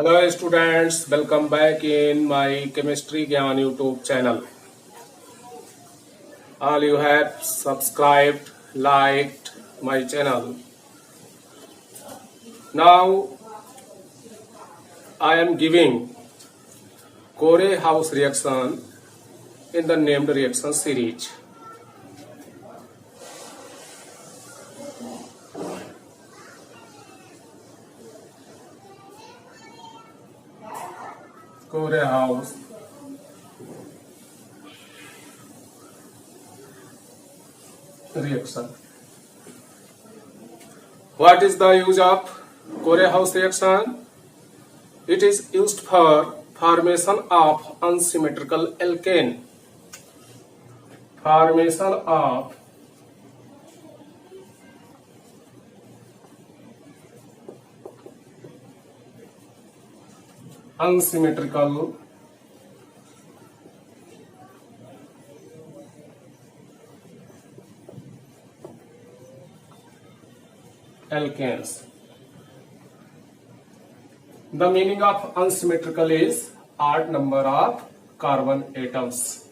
Hello students, welcome back in my Chemistry Gyan YouTube channel. All you have subscribed, liked my channel. Now I am giving Corey House reaction in the named reaction series. Corey House reaction. What is the use of Corey House reaction? It is used for formation of unsymmetrical alkane. Formation of unsymmetrical alkanes. The meaning of unsymmetrical is odd number of carbon atoms.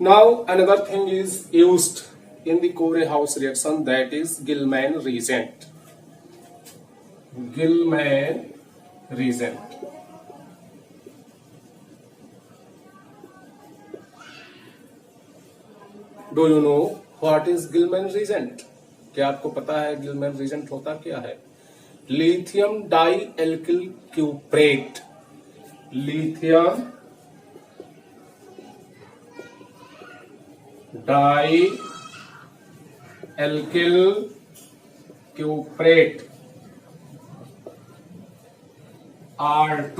Now another thing is used in the Corey House reaction, that is Gilman reagent. Gilman reagent. Do you know what is Gilman reagent? क्या आपको पता है Gillman reagent होता क्या है? Lithium dialkyl cuprate. Lithium dialkyl cuprate R2CuLi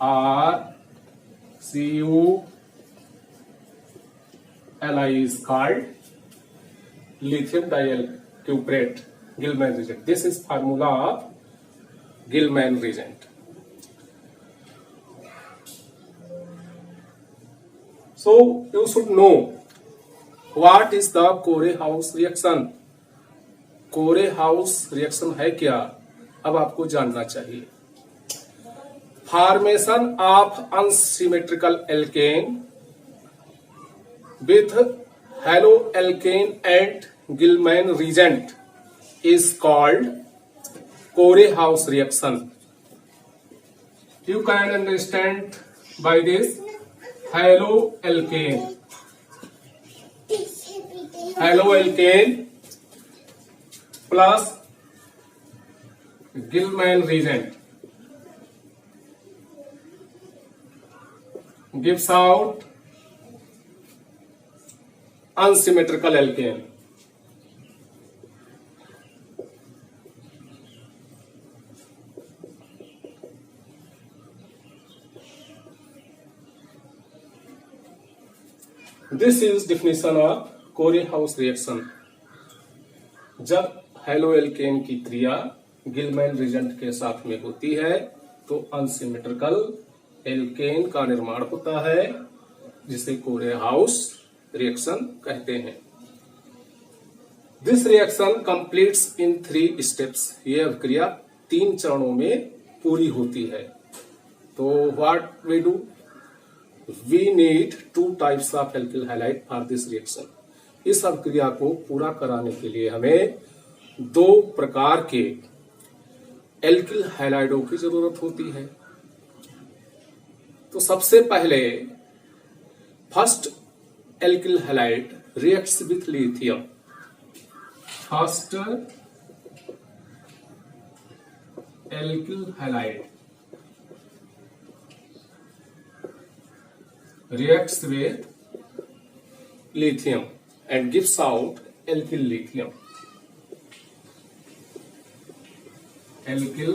RCuLi is called lithium dialcuprate Gilman reagent. This is formula of Gilman reagent. So you should know what is the Corey House reaction. Corey House reaction है क्या, अब आपको जानना चाहिए. Formation of unsymmetrical alkane with haloalkane and Gilman reagent is called Corey House reaction. You can understand by this haloalkane. Haloalkane plus Gilman reagent gives out unsymmetrical alkane. This is definition of Corey House reaction. जब haloalkane की क्रिया Gillman reagent के साथ में होती है तो unsymmetrical alkene का निर्माण होता है, जिसे कोरे हाउस रिएक्शन कहते हैं. This reaction completes in 3 steps. यह अभिक्रिया 3 चरणों में पूरी होती है. तो what we do, we need 2 types of alkyl halide for this reaction. इस अभिक्रिया को पूरा कराने के लिए हमें 2 प्रकार के एल्किल हैलाइडों की जरूरत होती है. तो सबसे पहले first alkyl halide reacts with lithium. First alkyl halide reacts with lithium and gives out alkyl lithium. Alkyl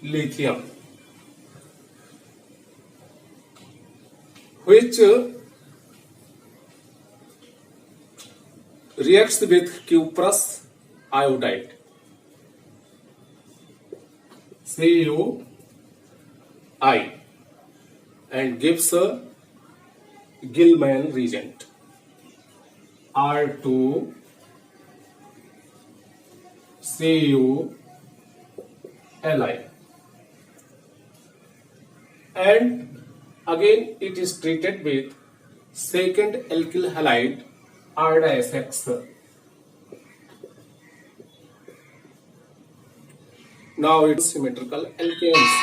lithium, which reacts with cuprous iodide, CuI, and gives Gilman reagent. R2 CuLi, and again it is treated with second alkyl halide R-X. Now it's symmetrical alkanes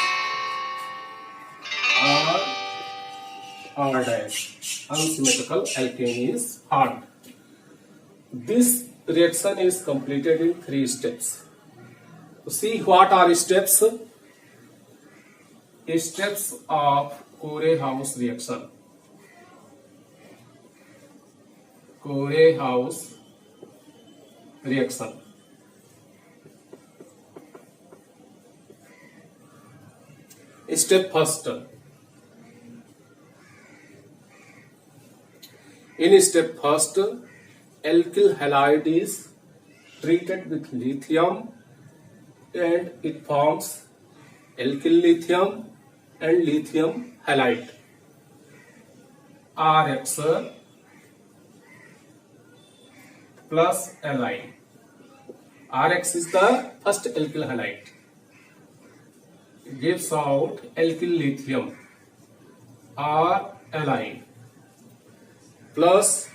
R dash. Unsymmetrical alkane is hard. This reaction is completed in 3 steps. So see what are steps? Steps of Core-House reaction. Core-House reaction. Step first. In step first, alkyl halide is treated with lithium and it forms alkyl lithium and lithium halide RX plus Li. RX is the first alkyl halide. It gives out alkyl lithium Li plus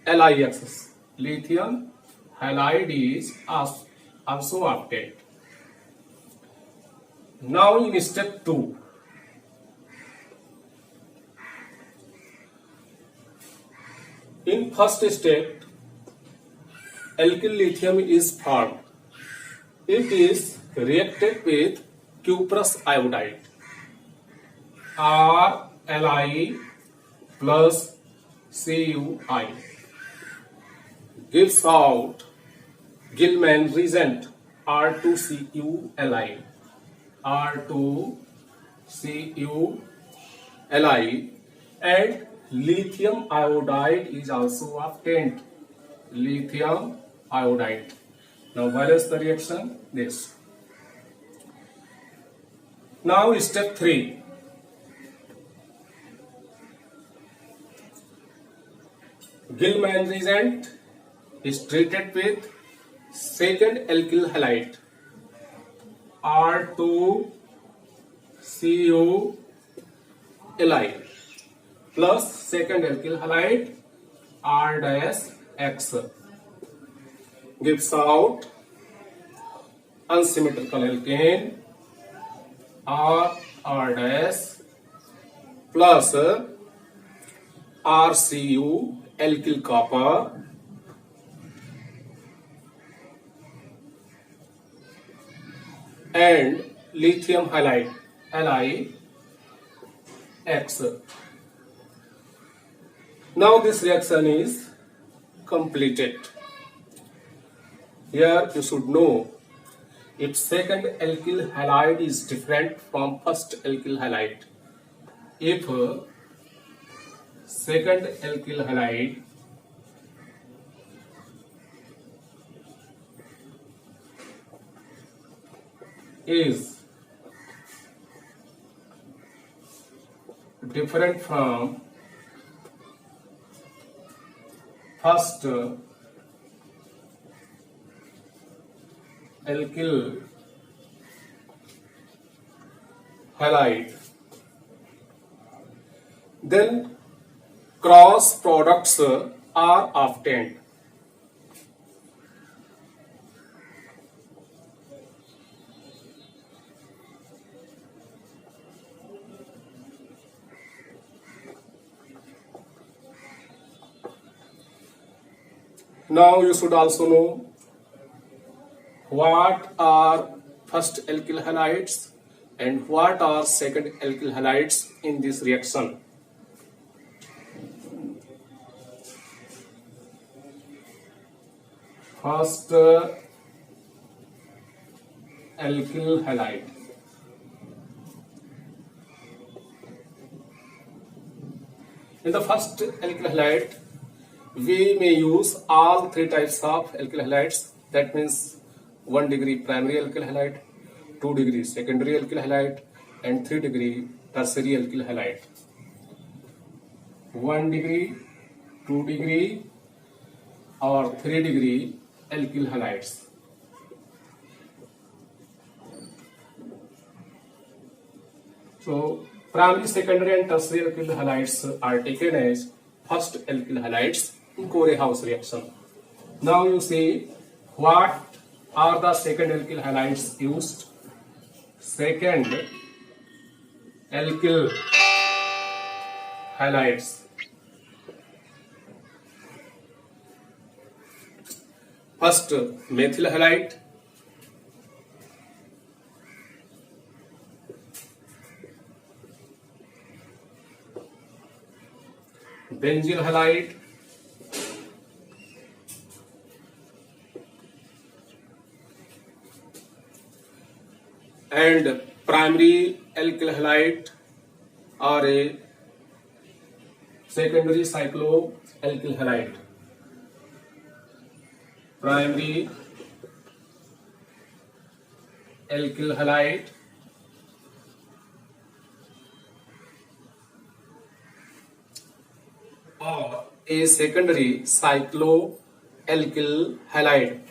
LiX. Lithium halide is also obtained. Now in step 2, in first step, alkyl lithium is formed. It is reacted with cuprous iodide Rli plus Cui gives out Gilman reagent R2CuLi. R2CuLi, and lithium iodide is also obtained. Lithium iodide. Now balance the reaction. This. Now step 3. Gilman reagent is treated with second alkyl halide R2CuLi plus second alkyl halide R-X gives out unsymmetrical alkane R-X plus RCu alkyl copper and lithium halide LiX. Now this reaction is completed. Here you should know if second alkyl halide is different from first alkyl halide. If second alkyl halide is different from first alkyl halide, then cross products are obtained. Now you should also know what are first alkyl halides and what are second alkyl halides in this reaction. First alkyl halide. In the first alkyl halide, we may use all 3 types of alkyl halides. That means 1 degree primary alkyl halide, 2 degree secondary alkyl halide, and 3 degree tertiary alkyl halide. 1 degree, 2 degree और 3 degree alkyl halides. So primary, secondary and tertiary alkyl halides are taken as first alkyl halides in Corey-House reaction. Now you see what are the second alkyl halides used. Second alkyl halides. First methyl halide, benzyl halide, and primary alkyl halide or a secondary cycloalkyl halide. Primary alkyl halide or a secondary cycloalkyl halide.